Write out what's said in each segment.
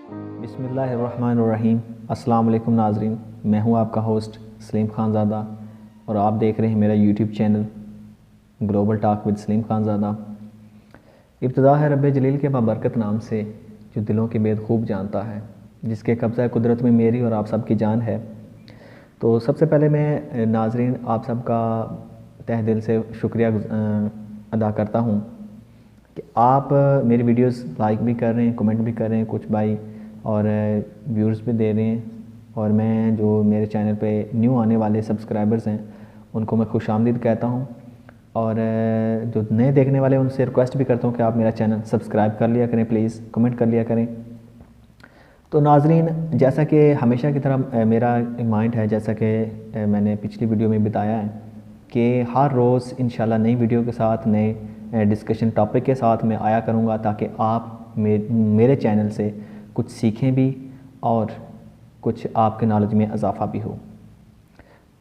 بسم اللہ الرحمن الرحیم۔ السلام علیکم ناظرین، میں ہوں آپ کا ہوسٹ سلیم خان زادہ اور آپ دیکھ رہے ہیں میرا YouTube channel global talk with Saleem Khanzada. ابتدا ہے رب جلیل کے بابرکت نام سے جو دلوں کے بید خوب جانتا ہے، جس کے قبضہ قدرت میں میری اور آپ سب کی جان ہے۔ تو سب سے پہلے میں ناظرین آپ سب کا تہ دل سے شکریہ ادا کرتا ہوں کہ آپ میری ویڈیوز لائک بھی کر رہے ہیں، کمنٹ بھی کر رہے ہیں، کچھ بھائی اور ویورز بھی دے رہے ہیں، اور میں جو میرے چینل پہ نیو آنے والے سبسکرائبرز ہیں ان کو میں خوش آمدید کہتا ہوں، اور جو نئے دیکھنے والے ان سے ریکویسٹ بھی کرتا ہوں کہ آپ میرا چینل سبسکرائب کر لیا کریں، پلیز کمنٹ کر لیا کریں۔ تو ناظرین، جیسا کہ ہمیشہ کی طرح میرا مائنڈ ہے، جیسا کہ میں نے پچھلی ویڈیو میں بتایا ہے کہ ہر روز انشاءاللہ نئی ویڈیو کے ساتھ نئے ڈسکشن ٹاپک کے ساتھ میں آیا کروں گا، تاکہ آپ میرے چینل سے کچھ سیکھیں بھی اور کچھ آپ کے نالج میں اضافہ بھی ہو۔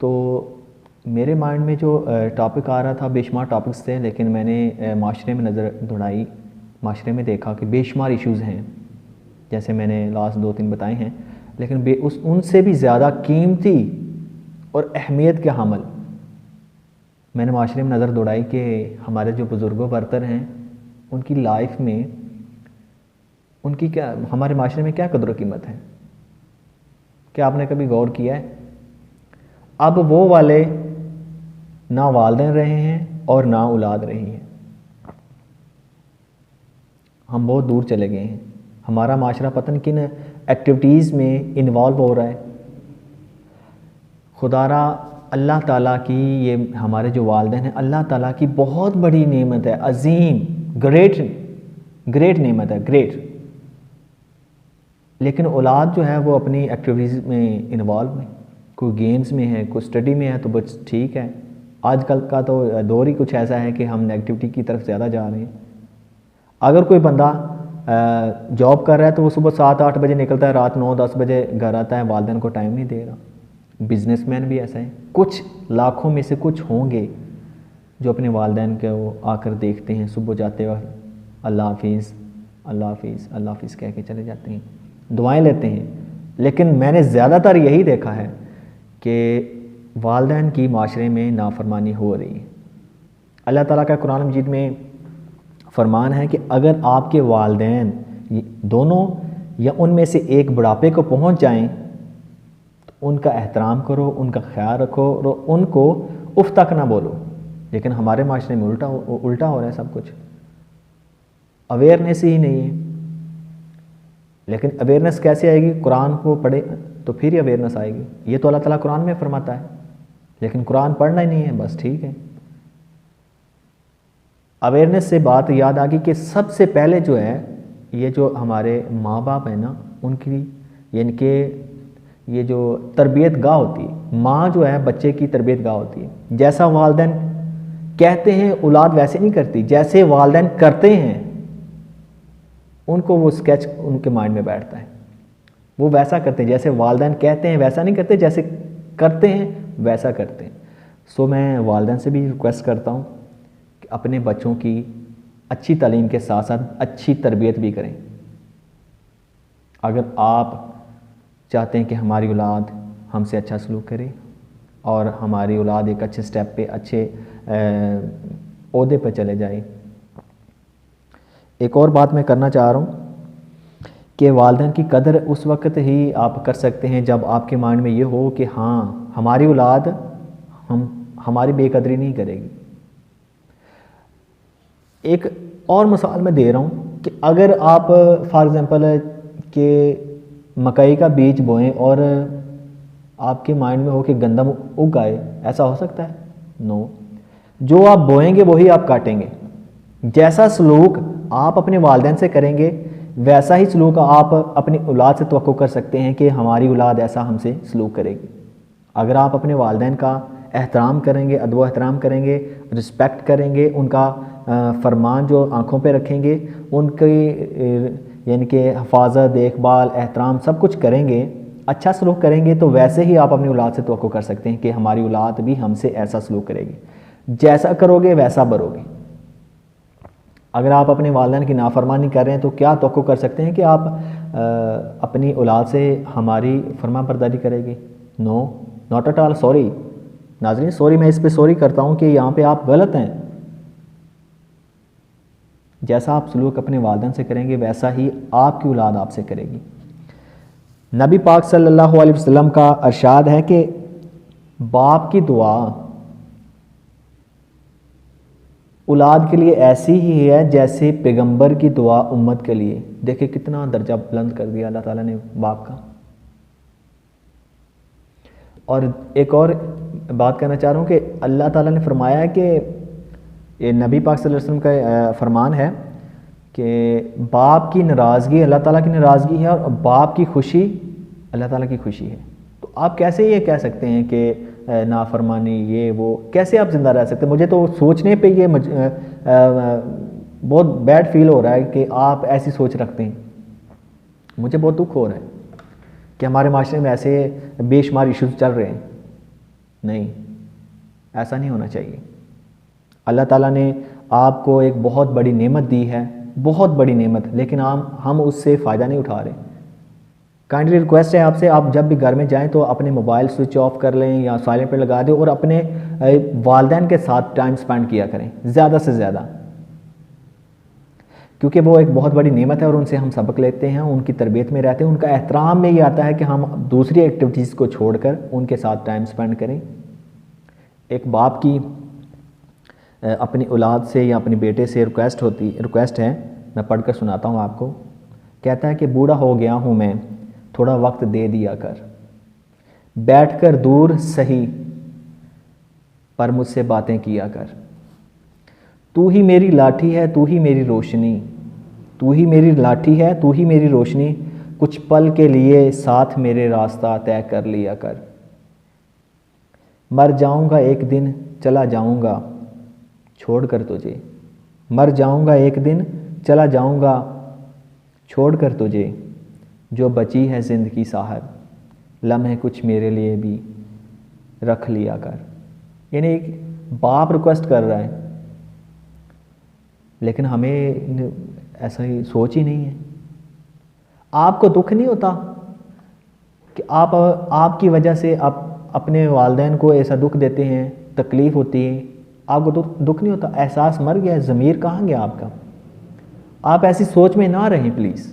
تو میرے مائنڈ میں جو ٹاپک آ رہا تھا، بے شمار ٹاپکس تھے، لیکن میں نے معاشرے میں نظر دوڑائی، معاشرے میں دیکھا کہ بے شمار ایشوز ہیں، جیسے میں نے لاسٹ 2-3 بتائے ہیں، لیکن ان سے بھی زیادہ قیمتی اور اہمیت کے حامل میں نے معاشرے میں نظر دوڑائی کہ ہمارے جو بزرگوں برتر ہیں ان کی لائف میں ان کی کیا، ہمارے معاشرے میں کیا قدر و قیمت ہے۔ کیا آپ نے کبھی غور کیا ہے؟ اب وہ والے نہ والدین رہے ہیں اور نہ اولاد رہی ہیں، ہم بہت دور چلے گئے ہیں۔ ہمارا معاشرہ پتہ نہیں کن ایکٹیویٹیز میں انوالو ہو رہا ہے۔ خدا را اللہ تعالیٰ کی، یہ ہمارے جو والدین ہیں، اللہ تعالیٰ کی بہت بڑی نعمت ہے، عظیم، گریٹ نعمت ہے، گریٹ۔ لیکن اولاد جو ہے وہ اپنی ایکٹیویٹیز میں انوالو ہے، کوئی گیمز میں ہے، کوئی اسٹڈی میں ہے، تو بس ٹھیک ہے۔ آج کل کا تو دور ہی کچھ ایسا ہے کہ ہم نیگیٹیوٹی کی طرف زیادہ جا رہے ہیں۔ اگر کوئی بندہ جاب کر رہا ہے تو وہ صبح 7-8 بجے نکلتا ہے، رات 9-10 بجے گھر آتا ہے، والدین کو ٹائم نہیں دے رہا۔ بزنس مین بھی ایسا ہے، کچھ لاکھوں میں سے کچھ ہوں گے جو اپنے والدین کو آ کر دیکھتے ہیں، صبح جاتے وقت اللہ حافظ اللہ حافظ اللہ حافظ کہہ کے چلے جاتے ہیں، دعائیں لیتے ہیں۔ لیکن میں نے زیادہ تر یہی دیکھا ہے کہ والدین کی معاشرے میں نافرمانی ہو رہی ہے۔ اللہ تعالیٰ کا قرآن مجید میں فرمان ہے کہ اگر آپ کے والدین دونوں یا ان میں سے ایک بڑھاپے کو پہنچ جائیں تو ان کا احترام کرو، ان کا خیال رکھو اور ان کو اف تک نہ بولو۔ لیکن ہمارے معاشرے میں الٹا ہو رہا ہے سب کچھ، اویئرنیس ہی نہیں ہے۔ لیکن اویئرنیس کیسے آئے گی؟ قرآن کو پڑھے تو پھر ہی اویئرنیس آئے گی۔ یہ تو اللہ تعالیٰ قرآن میں فرماتا ہے، لیکن قرآن پڑھنا ہی نہیں ہے، بس ٹھیک ہے۔ اویئرنیس سے بات یاد آ گئی کہ سب سے پہلے جو ہے، یہ جو ہمارے ماں باپ ہیں نا، ان کی یعنی کہ یہ جو تربیت گاہ ہوتی ہے، ماں جو ہے بچے کی تربیت گاہ ہوتی ہے۔ جیسا والدین کہتے ہیں اولاد ویسے نہیں کرتی، جیسے والدین کرتے ہیں ان کو وہ اسکیچ ان کے مائنڈ میں بیٹھتا ہے، وہ ویسا کرتے ہیں۔ جیسے والدین کہتے ہیں ویسا نہیں کرتے، جیسے کرتے ہیں ویسا کرتے ہیں۔ سو میں والدین سے بھی ریکویسٹ کرتا ہوں کہ اپنے بچوں کی اچھی تعلیم کے ساتھ ساتھ اچھی تربیت بھی کریں۔ اگر آپ چاہتے ہیں کہ ہماری اولاد ہم سے اچھا سلوک کرے اور ہماری اولاد ایک اچھے سٹیپ پہ، اچھے عہدے پہ چلے جائے۔ ایک اور بات میں کرنا چاہ رہا ہوں کہ والدین کی قدر اس وقت ہی آپ کر سکتے ہیں جب آپ کے مائنڈ میں یہ ہو کہ ہاں ہماری اولاد ہماری بے قدری نہیں کرے گی۔ ایک اور مثال میں دے رہا ہوں کہ اگر آپ فار ایگزامپل کہ مکئی کا بیج بوئیں اور آپ کے مائنڈ میں ہو کہ گندم اگ آئے، ایسا ہو سکتا ہے؟ نو۔ جو آپ بوئیں گے وہی آپ کاٹیں گے۔ جیسا سلوک آپ اپنے والدین سے کریں گے ویسا ہی سلوک آپ اپنی اولاد سے توقع کر سکتے ہیں کہ ہماری اولاد ایسا ہم سے سلوک کرے گی۔ اگر آپ اپنے والدین کا احترام کریں گے، ادب و احترام کریں گے، رسپیکٹ کریں گے، ان کا فرمان جو آنکھوں پہ رکھیں گے، ان کی یعنی کہ حفاظت، دیکھ بھال، احترام سب کچھ کریں گے، اچھا سلوک کریں گے، تو ویسے ہی آپ اپنی اولاد سے توقع کر سکتے ہیں کہ ہماری اولاد بھی ہم سے ایسا سلوک کرے گی۔ جیسا کرو گے ویسا بھرو گے۔ اگر آپ اپنے والدین کی نافرمانی کر رہے ہیں تو کیا توقع کر سکتے ہیں کہ آپ اپنی اولاد سے ہماری فرما برداری کرے گی؟ نو، ناٹ ایٹ آل. سوری ناظرین، سوری، میں اس پہ سوری کرتا ہوں کہ یہاں پہ آپ غلط ہیں. جیسا آپ سلوک اپنے والدین سے کریں گے ویسا ہی آپ کی اولاد آپ سے کرے گی. نبی پاک صلی اللہ علیہ وسلم کا ارشاد ہے کہ باپ کی دعا اولاد کے لیے ایسی ہی ہے جیسے پیغمبر کی دعا امت کے لیے. دیکھیں کتنا درجہ بلند کر دیا اللہ تعالیٰ نے باپ کا. اور ایک اور بات کہنا چاہ رہا ہوں کہ اللہ تعالیٰ نے فرمایا ہے کہ یہ نبی پاک صلی اللہ علیہ وسلم کا فرمان ہے کہ باپ کی ناراضگی اللہ تعالیٰ کی ناراضگی ہے اور باپ کی خوشی اللہ تعالیٰ کی خوشی ہے. تو آپ کیسے یہ کہہ سکتے ہیں کہ نافرمانی یہ وہ، کیسے آپ زندہ رہ سکتے ہیں؟ مجھے تو سوچنے پہ یہ بہت بیڈ فیل ہو رہا ہے کہ آپ ایسی سوچ رکھتے ہیں. مجھے بہت دکھ ہو رہا ہے کہ ہمارے معاشرے میں ایسے بے شمار ایشوز چل رہے ہیں. نہیں، ایسا نہیں ہونا چاہیے. اللہ تعالیٰ نے آپ کو ایک بہت بڑی نعمت دی ہے، بہت بڑی نعمت، لیکن ہم اس سے فائدہ نہیں اٹھا رہے. کائنڈلی ریکویسٹ ہے آپ سے، آپ جب بھی گھر میں جائیں تو اپنے موبائل سوئچ آف کر لیں یا سائلنٹ پہ لگا دیں اور اپنے والدین کے ساتھ ٹائم سپینڈ کیا کریں زیادہ سے زیادہ، کیونکہ وہ ایک بہت بڑی نعمت ہے اور ان سے ہم سبق لیتے ہیں، ان کی تربیت میں رہتے ہیں. ان کا احترام میں یہ آتا ہے کہ ہم دوسری ایکٹیویٹیز کو چھوڑ کر ان کے ساتھ ٹائم سپینڈ کریں. ایک باپ کی اپنی اولاد سے یا اپنے بیٹے سے ریکویسٹ ہے، میں پڑھ کر سناتا ہوں آپ کو. کہتا ہے کہ بوڑھا ہو گیا ہوں میں، تھوڑا وقت دے دیا کر، بیٹھ کر دور سہی پر مجھ سے باتیں کیا کر. تو ہی میری لاٹھی ہے، تو ہی میری روشنی، تو ہی میری لاٹھی ہے، تو ہی میری روشنی، کچھ پل کے لیے ساتھ میرے راستہ طے کر لیا کر. مر جاؤں گا ایک دن چلا جاؤں گا چھوڑ کر تجھے، مر جاؤں گا ایک دن چلا جاؤں گا چھوڑ کر تجھے، جو بچی ہے زندگی صاحب لمحے کچھ میرے لیے بھی رکھ لیا کر. یعنی ایک باپ ریکویسٹ کر رہا ہے، لیکن ہمیں ایسا ہی سوچ ہی نہیں ہے. آپ کو دکھ نہیں ہوتا کہ آپ کی وجہ سے آپ اپنے والدین کو ایسا دکھ دیتے ہیں، تکلیف ہوتی ہے؟ آپ کو دکھ نہیں ہوتا؟ احساس مر گیا ہے، ضمیر کہاں گیا آپ کا؟ آپ ایسی سوچ میں نہ رہیں پلیز.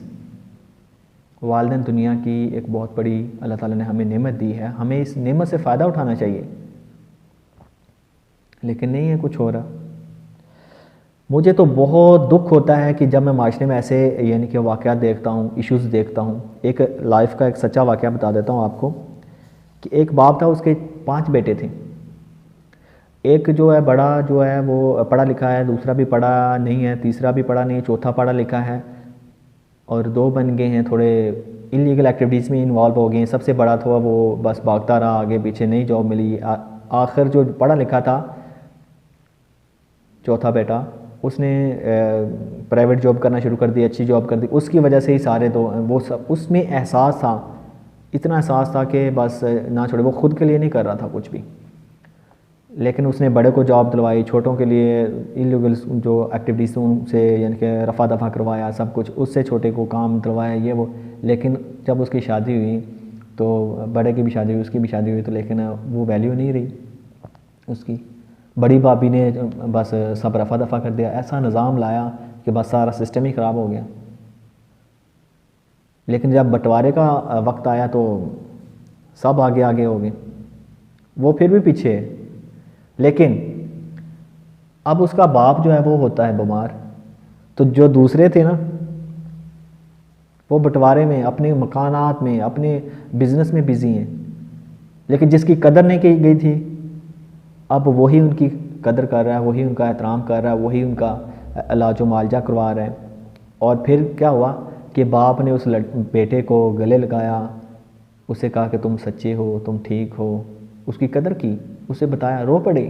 والدین دنیا کی ایک بہت بڑی اللہ تعالیٰ نے ہمیں نعمت دی ہے، ہمیں اس نعمت سے فائدہ اٹھانا چاہیے، لیکن نہیں ہے، کچھ ہو رہا. مجھے تو بہت دکھ ہوتا ہے کہ جب میں معاشرے میں ایسے یعنی کہ واقعات دیکھتا ہوں، ایشوز دیکھتا ہوں. ایک لائف کا ایک سچا واقعہ بتا دیتا ہوں آپ کو کہ ایک باپ تھا، اس کے 5 بیٹے تھے. ایک جو ہے بڑا جو ہے وہ پڑھا لکھا ہے، دوسرا بھی پڑھا نہیں ہے، تیسرا بھی پڑھا نہیں ہے، چوتھا پڑھا لکھا ہے، اور 2 بن گئے ہیں تھوڑے انلیگل ایکٹیویٹیز میں انوالو ہو گئے ہیں. سب سے بڑا تھا وہ بس بھاگتا رہا آگے پیچھے، نہیں جاب ملی. آخر جو پڑھا لکھا تھا چوتھا بیٹا، اس نے پرائیویٹ جاب کرنا شروع کر دی، اچھی جاب کر دی. اس کی وجہ سے ہی سارے وہ سب اس میں احساس تھا، اتنا احساس تھا کہ بس نہ چھوڑے. وہ خود کے لیے نہیں کر رہا تھا کچھ بھی، لیکن اس نے بڑے کو جاب دلوائی، چھوٹوں کے لیے انلیگل جو ایکٹیویٹیز ان سے یعنی کہ رفع دفع کروایا سب کچھ، اس سے چھوٹے کو کام دلوایا یہ وہ. لیکن جب اس کی شادی ہوئی تو بڑے کی بھی شادی ہوئی، اس کی بھی شادی ہوئی، تو لیکن وہ ویلیو نہیں رہی اس کی. بڑی بھابھی نے بس سب رفع دفع کر دیا، ایسا نظام لایا کہ بس سارا سسٹم ہی خراب ہو گیا. لیکن جب بٹوارے کا وقت آیا تو سب آگے آگے ہو گئے، وہ پھر بھی پیچھے ہے. لیکن اب اس کا باپ جو ہے وہ ہوتا ہے بیمار، تو جو دوسرے تھے نا وہ بٹوارے میں، اپنے مکانات میں، اپنے بزنس میں بزی ہیں. لیکن جس کی قدر نہیں کی گئی تھی اب وہی ان کی قدر کر رہا ہے، وہی ان کا احترام کر رہا ہے، وہی ان کا علاج و معالجہ کروا رہا ہے. اور پھر کیا ہوا کہ باپ نے اس بیٹے کو گلے لگایا، اسے کہا کہ تم سچے ہو، تم ٹھیک ہو، اس کی قدر کی، اسے بتایا، رو پڑے.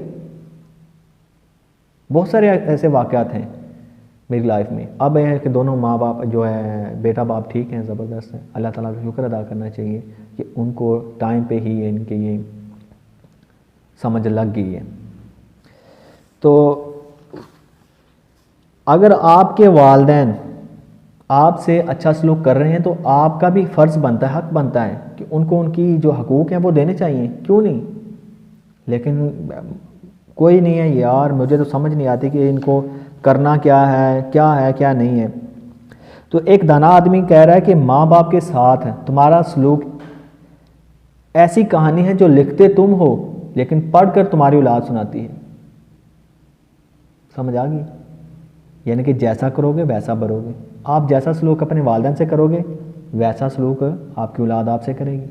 بہت سارے ایسے واقعات ہیں میری لائف میں. اب یہ ہے کہ دونوں ماں باپ جو ہے بیٹا باپ ٹھیک ہیں، زبردست ہیں. اللہ تعالیٰ کا شکر ادا کرنا چاہیے کہ ان کو ٹائم پہ ہی ان کے یہ سمجھ لگ گئی ہے. تو اگر آپ کے والدین آپ سے اچھا سلوک کر رہے ہیں تو آپ کا بھی فرض بنتا ہے، حق بنتا ہے کہ ان کو ان کی جو حقوق ہیں وہ دینے چاہیے، کیوں نہیں؟ لیکن کوئی نہیں ہے یار، مجھے تو سمجھ نہیں آتی کہ ان کو کرنا کیا ہے کیا نہیں ہے۔ تو ایک دانا آدمی کہہ رہا ہے کہ ماں باپ کے ساتھ تمہارا سلوک ایسی کہانی ہے جو لکھتے تم ہو لیکن پڑھ کر تمہاری اولاد سناتی ہے۔ سمجھ آ گئی؟ یعنی کہ جیسا کرو گے ویسا بھرو گے، آپ جیسا سلوک اپنے والدین سے کرو گے ویسا سلوک آپ کی اولاد آپ سے کرے گی۔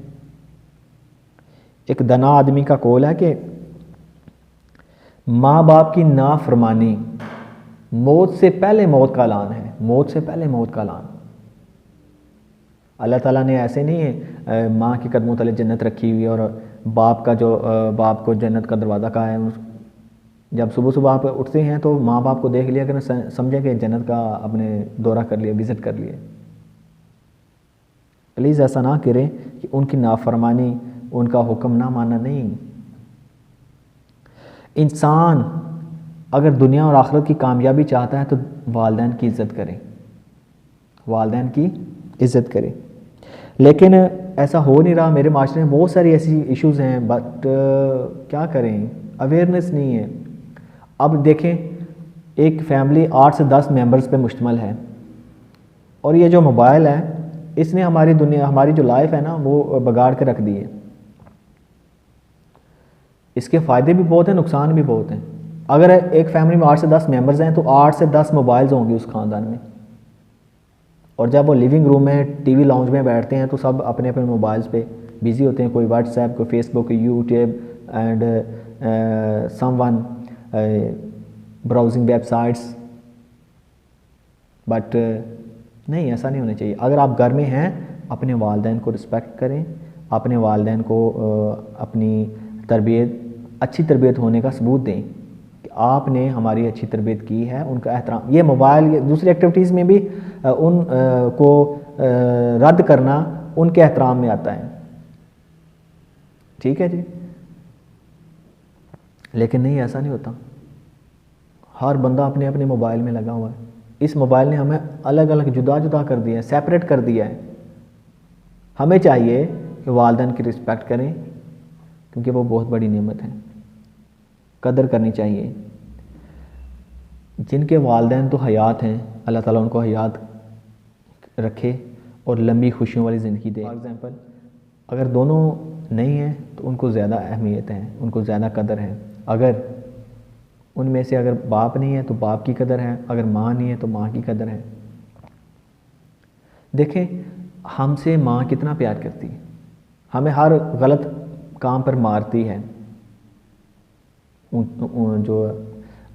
ایک دنا آدمی کا قول ہے کہ ماں باپ کی نافرمانی موت سے پہلے موت کا اعلان ہے، موت سے پہلے موت کا اعلان۔ اللہ تعالیٰ نے ایسے نہیں ہے ماں کے قدموں تلے جنت رکھی ہوئی اور باپ کو جنت کا دروازہ کہا ہے۔ جب صبح آپ اٹھتے ہیں تو ماں باپ کو دیکھ لیا کہ سمجھیں کہ جنت کا اپنے دورہ کر لیا، وزٹ کر لیا۔ پلیز ایسا نہ کریں کہ ان کی نافرمانی، ان کا حکم نہ ماننا نہیں۔ انسان اگر دنیا اور آخرت کی کامیابی چاہتا ہے تو والدین کی عزت کرے، والدین کی عزت کرے۔ لیکن ایسا ہو نہیں رہا، میرے معاشرے میں بہت ساری ایسی ایشوز ہیں، بٹ کیا کریں، اویئرنیس نہیں ہے۔ اب دیکھیں ایک فیملی 8 سے 10 ممبرز پہ مشتمل ہے، اور یہ جو موبائل ہے اس نے ہماری جو لائف ہے نا وہ بگاڑ کے رکھ دی ہے۔ اس کے فائدے بھی بہت ہیں، نقصان بھی بہت ہیں۔ اگر ایک فیملی میں 8 سے 10 ممبرز ہیں تو 8 سے 10 موبائلز ہوں گی اس خاندان میں، اور جب وہ لیونگ روم میں ٹی وی لاؤنج میں بیٹھتے ہیں تو سب اپنے اپنے موبائلز پہ بیزی ہوتے ہیں، کوئی واٹس ایپ، کوئی Facebook, YouTube, and some one browsing websites. But نہیں، ایسا نہیں ہونا چاہیے۔ اگر آپ گھر میں ہیں اپنے والدین کو رسپیکٹ کریں، اپنے والدین کو اپنی اچھی تربیت ہونے کا ثبوت دیں کہ آپ نے ہماری اچھی تربیت کی ہے، ان کا احترام۔ یہ موبائل دوسری ایکٹیویٹیز میں بھی ان کو رد کرنا ان کے احترام میں آتا ہے، ٹھیک ہے جی۔ لیکن نہیں، ایسا نہیں ہوتا۔ ہر بندہ اپنے اپنے موبائل میں لگا ہوا ہے۔ اس موبائل نے ہمیں الگ الگ جدا کر دیا ہے، سیپریٹ کر دیا ہے۔ ہمیں چاہیے کہ والدین کی رسپیکٹ کریں کیونکہ وہ بہت بڑی نعمت ہے، قدر کرنی چاہیے۔ جن کے والدین تو حیات ہیں، اللہ تعالیٰ ان کو حیات رکھے اور لمبی خوشیوں والی زندگی دے۔ فار ایگزامپل اگر دونوں نہیں ہیں تو ان کو زیادہ اہمیت ہے، ان کو زیادہ قدر ہے۔ اگر ان میں سے اگر باپ نہیں ہے تو باپ کی قدر ہے، اگر ماں نہیں ہے تو ماں کی قدر ہے۔ دیکھیں ہم سے ماں کتنا پیار کرتی ہے، ہمیں ہر غلط کام پر مارتی ہے، جو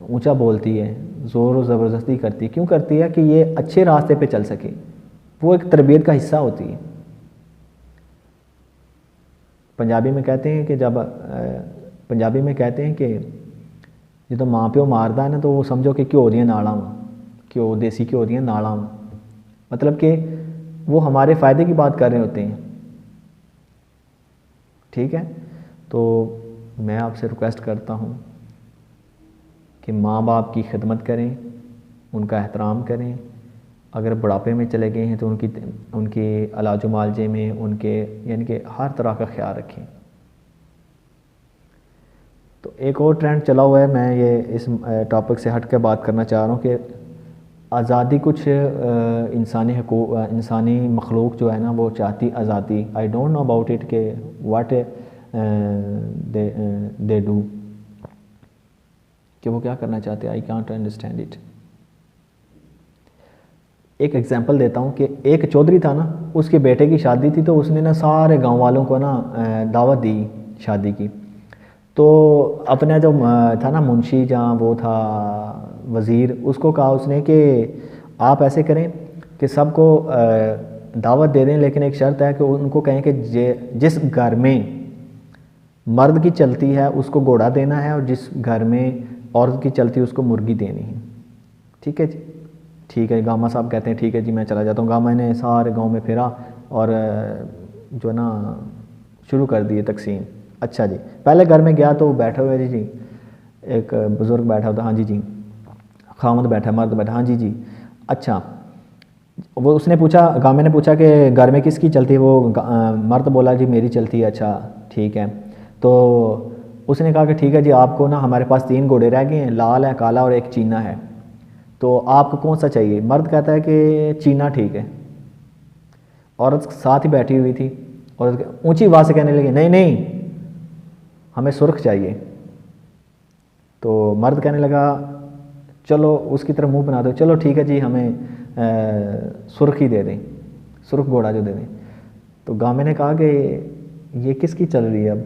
اونچا بولتی ہے، زور و زبردستی کرتی ہے۔ کیوں کرتی ہے؟ کہ یہ اچھے راستے پہ چل سکے، وہ ایک تربیت کا حصہ ہوتی ہے۔ پنجابی میں کہتے ہیں کہ جدو ماں پیو ماردا ہے نا تو وہ سمجھو کہ گھیو دیاں نالاں، دیسی گھیو دیاں نالاں، مطلب کہ وہ ہمارے فائدے کی بات کر رہے ہوتے ہیں، ٹھیک ہے۔ تو میں آپ سے ریکویسٹ کرتا ہوں کہ ماں باپ کی خدمت کریں، ان کا احترام کریں۔ اگر بڑھاپے میں چلے گئے ہیں تو ان کے علاج و معالجے میں ان کے یعنی کہ ہر طرح کا خیال رکھیں۔ تو ایک اور ٹرینڈ چلا ہوا ہے، میں یہ اس ٹاپک سے ہٹ کے بات کرنا چاہ رہا ہوں کہ آزادی کچھ انسانی مخلوق جو ہے نا وہ چاہتی آزادی۔ I don't know about it کہ واٹ دے ڈو، کہ وہ کیا کرنا چاہتے ہیں، آئی کانٹ انڈرسٹینڈ اٹ۔ ایک ایگزامپل دیتا ہوں کہ ایک چودھری تھا نا، اس کے بیٹے کی شادی تھی تو اس نے نا سارے گاؤں والوں کو نا دعوت دی شادی کی۔ تو اپنا جو تھا نا منشی، جہاں وہ تھا وزیر، اس کو کہا اس نے کہ آپ ایسے کریں کہ سب کو دعوت دے دیں، لیکن ایک شرط ہے کہ ان کو کہیں کہ جس گھر میں مرد کی چلتی ہے اس کو گھوڑا دینا ہے، اور جس گھر میں عورت کی چلتی ہے اس کو مرغی دینی ہے، ٹھیک ہے جی۔ ٹھیک ہے، گاما صاحب کہتے ہیں ٹھیک ہے جی میں چلا جاتا ہوں۔ گاما نے سارے گاؤں میں پھرا اور جو نا شروع کر دیے تقسیم۔ اچھا جی، پہلے گھر میں گیا تو بیٹھے ہوئے جی ایک بزرگ بیٹھا ہوتا، ہاں جی خامد بیٹھا مرد بیٹھا، ہاں جی جی اچھا. وہ اس نے پوچھا، گامے نے پوچھا کہ گھر میں کس کی چلتی ہے؟ وہ مرد بولا جی میری چلتی ہے. اچھا ٹھیک ہے. تو اس نے کہا کہ ٹھیک ہے جی آپ کو نا ہمارے پاس 3 گھوڑے رہ گئے ہیں، لال ہے، کالا اور ایک چینا ہے، تو آپ کو کون سا چاہیے؟ مرد کہتا ہے کہ چینا ٹھیک ہے. عورت ساتھ ہی بیٹھی ہوئی تھی، عورت اونچی آواز سے کہنے لگی نہیں نہیں ہمیں سرخ چاہیے. تو مرد کہنے لگا چلو اس کی طرف منہ بنا دو، چلو ٹھیک ہے جی ہمیں سرخ ہی دے دیں، سرخ گھوڑا جو دے دیں. تو گامے نے کہا کہ یہ کس کی چل رہی ہے؟ اب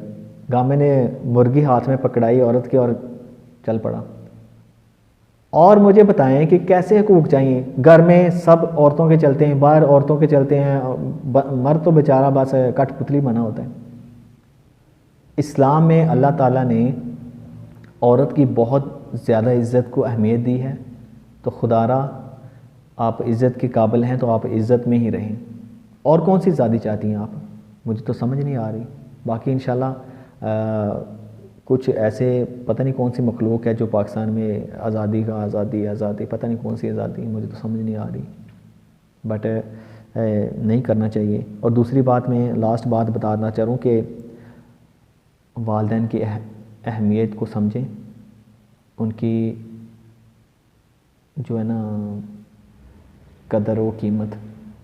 گامے نے مرغی ہاتھ میں پکڑائی عورت کے اور چل پڑا. اور مجھے بتائیں کہ کیسے حقوق چاہیے؟ گھر میں سب عورتوں کے چلتے ہیں، باہر عورتوں کے چلتے ہیں، مرد تو بیچارہ بس کٹ پتلی بنا ہوتا ہے. اسلام میں اللہ تعالیٰ نے عورت کی بہت زیادہ عزت کو اہمیت دی ہے. تو خدا را آپ عزت کے قابل ہیں تو آپ عزت میں ہی رہیں. اور کون سی آزادی چاہتی ہیں آپ؟ مجھے تو سمجھ نہیں آ رہی. باقی انشاءاللہ کچھ ایسے پتہ نہیں کون سی مخلوق ہے جو پاکستان میں آزادی کا آزادی پتہ نہیں کون سی آزادی، مجھے تو سمجھ نہیں آ رہی. بٹ نہیں کرنا چاہیے. اور دوسری بات میں لاسٹ بات بتانا چاہ رہا ہوں کہ والدین کی اہمیت کو سمجھیں. ان کی جو ہے نا قدر و قیمت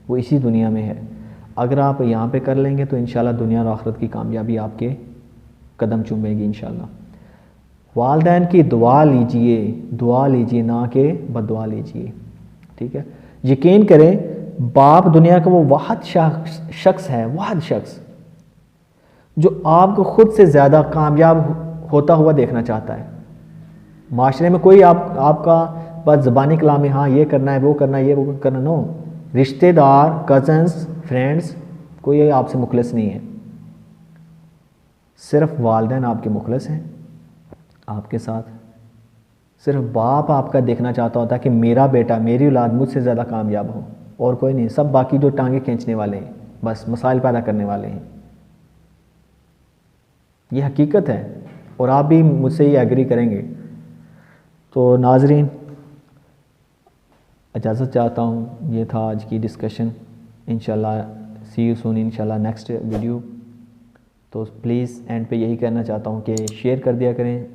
وہ اسی دنیا میں ہے. اگر آپ یہاں پہ کر لیں گے تو انشاءاللہ دنیا اور آخرت کی کامیابی آپ کے قدم چومے گی انشاءاللہ. والدین کی دعا لیجئے نہ کہ بد دعا لیجئے. ٹھیک ہے. یقین کریں باپ دنیا کا وہ واحد شخص ہے، واحد شخص جو آپ کو خود سے زیادہ کامیاب ہوتا ہوا دیکھنا چاہتا ہے. معاشرے میں کوئی آپ کا بس زبانی کلام میں ہاں یہ کرنا ہے وہ کرنا ہے یہ وہ کرنا، نو. رشتہ دار، کزنز، فرینڈز کوئی آپ سے مخلص نہیں ہے. صرف والدین آپ کے مخلص ہیں آپ کے ساتھ. صرف باپ آپ کا دیکھنا چاہتا ہوتا ہے کہ میرا بیٹا، میری اولاد مجھ سے زیادہ کامیاب ہو، اور کوئی نہیں. سب باقی جو ٹانگیں کھینچنے والے ہیں، بس مسائل پیدا کرنے والے ہیں. یہ حقیقت ہے اور آپ بھی مجھ سے یہ ایگری کریں گے. تو ناظرین اجازت چاہتا ہوں. یہ تھا آج کی ڈسکشن. انشاءاللہ سی یو سون انشاءاللہ نیکسٹ ویڈیو. تو پلیز اینڈ پہ یہی کہنا چاہتا ہوں کہ شیئر کر دیا کریں،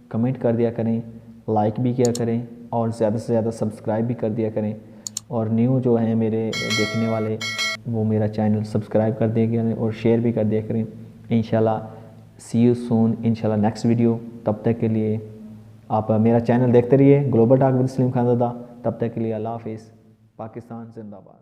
کمنٹ کر دیا کریں، لائک بھی کیا کریں، اور زیادہ سے زیادہ سبسکرائب بھی کر دیا کریں. اور نیو جو ہیں میرے دیکھنے والے وہ میرا چینل سبسکرائب کر دیا کریں اور شیئر بھی کر دیا کریں. انشاءاللہ سی یو سون انشاءاللہ نیکسٹ ویڈیو. تب تک کے لیے آپ میرا چینل دیکھتے رہیے global talk with Saleem Khan زادہ. تب تک کے لیے اللہ حافظ. پاکستان زندہ باد.